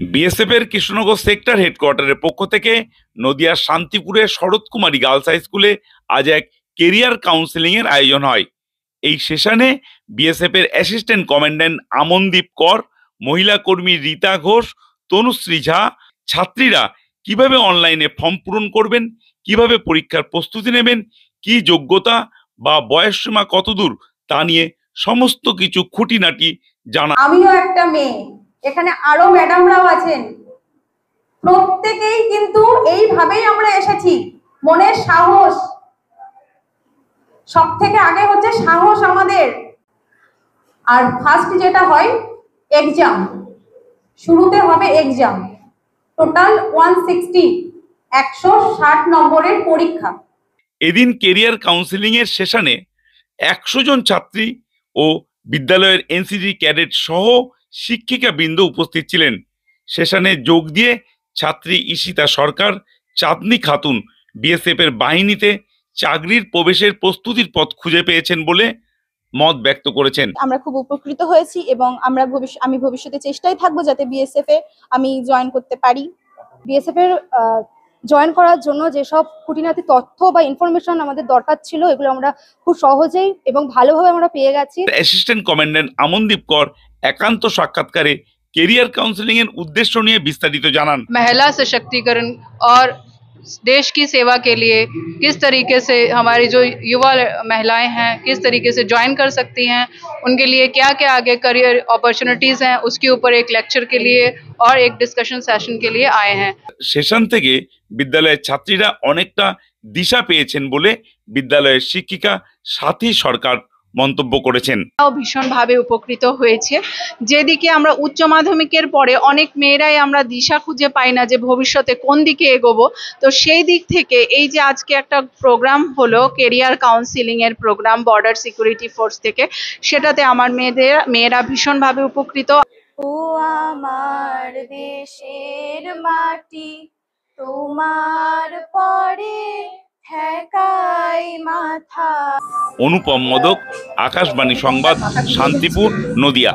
BSF এর Krishnanagar sector হেডকোয়ার্টারের পক্ষ থেকে নদিয়ার শান্তিপুরের শরৎ কুমারী গার্লস হাই স্কুলে আজ এক কেরিয়ার কাউন্সেলিং এর আয়োজন হয়। এই সেশনে বিএসএফ এর অ্যাসিস্ট্যান্ট কমান্ড্যান্ট আমনদীপ কর, মহিলা কর্মী রীতা ঘোষ, তনুশ্রী ঝা ছাত্রীরা কিভাবে অনলাইনে ফর্ম পূরণ করবেন, কিভাবে পরীক্ষার প্রস্তুতি নেবেন, কি যোগ্যতা বা বয়সসীমা কতদূর তা নিয়ে সমস্ত কিছু খুঁটিনাটি জানা। আমিও একটা মেয়ে, এখানে আরো ম্যাডামরাও আছেন, প্রত্যেকেই কিন্তু এইভাবেই আমরা এসেছি। মনের সাহস, সব থেকে আগে হচ্ছে সাহস আমাদের। আর ফার্স্ট যেটা হয় এক্সাম, শুরুতে হবে এক্সাম, টোটাল 160 নম্বরের পরীক্ষা। এদিন কেরিয়ার কাউন্সেলিং এর সেশনে 100 জন ছাত্রী ও বিদ্যালয়ের এনসিসি ক্যাডেট সহ শিক্ষিকা বৃন্দ উপস্থিত ছিলেন। সেশনে যোগ দিয়ে ছাত্রী ঈশিতা সরকার, চাঁদনী খাতুন বিএসএফ এর বাহিনীতে চাকরির প্রবেশের প্রস্তুতির পথ খুঁজে পেয়েছেন বলে মত ব্যক্ত করেছেন। আমরা খুব উপকৃত হয়েছি এবং আমি ভবিষ্যতে চেষ্টায় থাকবো যাতে বিএসএফ এ আমি জয়েন করতে পারি। বিএসএফ এর জয়েন করার জন্য যেসব খুঁটিনাটি তথ্য বা ইনফরমেশন আমাদের দরকার ছিল, এগুলো আমরা খুব সহজেই এবং ভালোভাবে আমরা পেয়ে গেছি। অ্যাসিস্ট্যান্ট কমান্ড্যান্ট আমনদীপ কর একান্ত সাক্ষাৎকারে কেরিয়ার কাউন্সেলিং এর উদ্দেশ্য নিয়ে বিস্তারিত জানান। महिला सशक्तिकरण और देश की सेवा के लिए किस तरीके से हमारी जो युवा महिलाएं हैं किस तरीके से ज्वाइन कर सकती हैं, उनके लिए क्या क्या आगे करियर अपॉर्चुनिटीज हैं, उसके ऊपर एक लेक्चर के लिए और एक डिस्कशन सेशन के लिए आए हैं। সেশন থেকে বিদ্যালয়ের ছাত্রীরা অনেকটা দিশা পেয়েছেন বলে বিদ্যালয়ের শিক্ষিকা সাথী সরকার মন্তব্য করেছেন। ভীষণভাবে উপকৃত হয়েছে। যেদিকে আমরা উচ্চ মাধ্যমিকের পরে অনেক মেয়েরাই আমরা দিশা খুঁজে পাই না যে ভবিষ্যতে কোন দিকে এগোবো, তো সেই দিক থেকে এই যে আজকে একটা প্রোগ্রাম হলো কেরিয়ার কাউন্সিলিং এর প্রোগ্রাম বর্ডার সিকিউরিটি ফোর্স থেকে, সেটাতে আমার মেয়েরা ভীষণভাবে উপকৃত। ও আমার দেশের মাটি, তোমার পরে ঠেকাই মাথা। অনুপম মোদক, আকাশবাণী সংবাদ, শান্তিপুর, নদিয়া।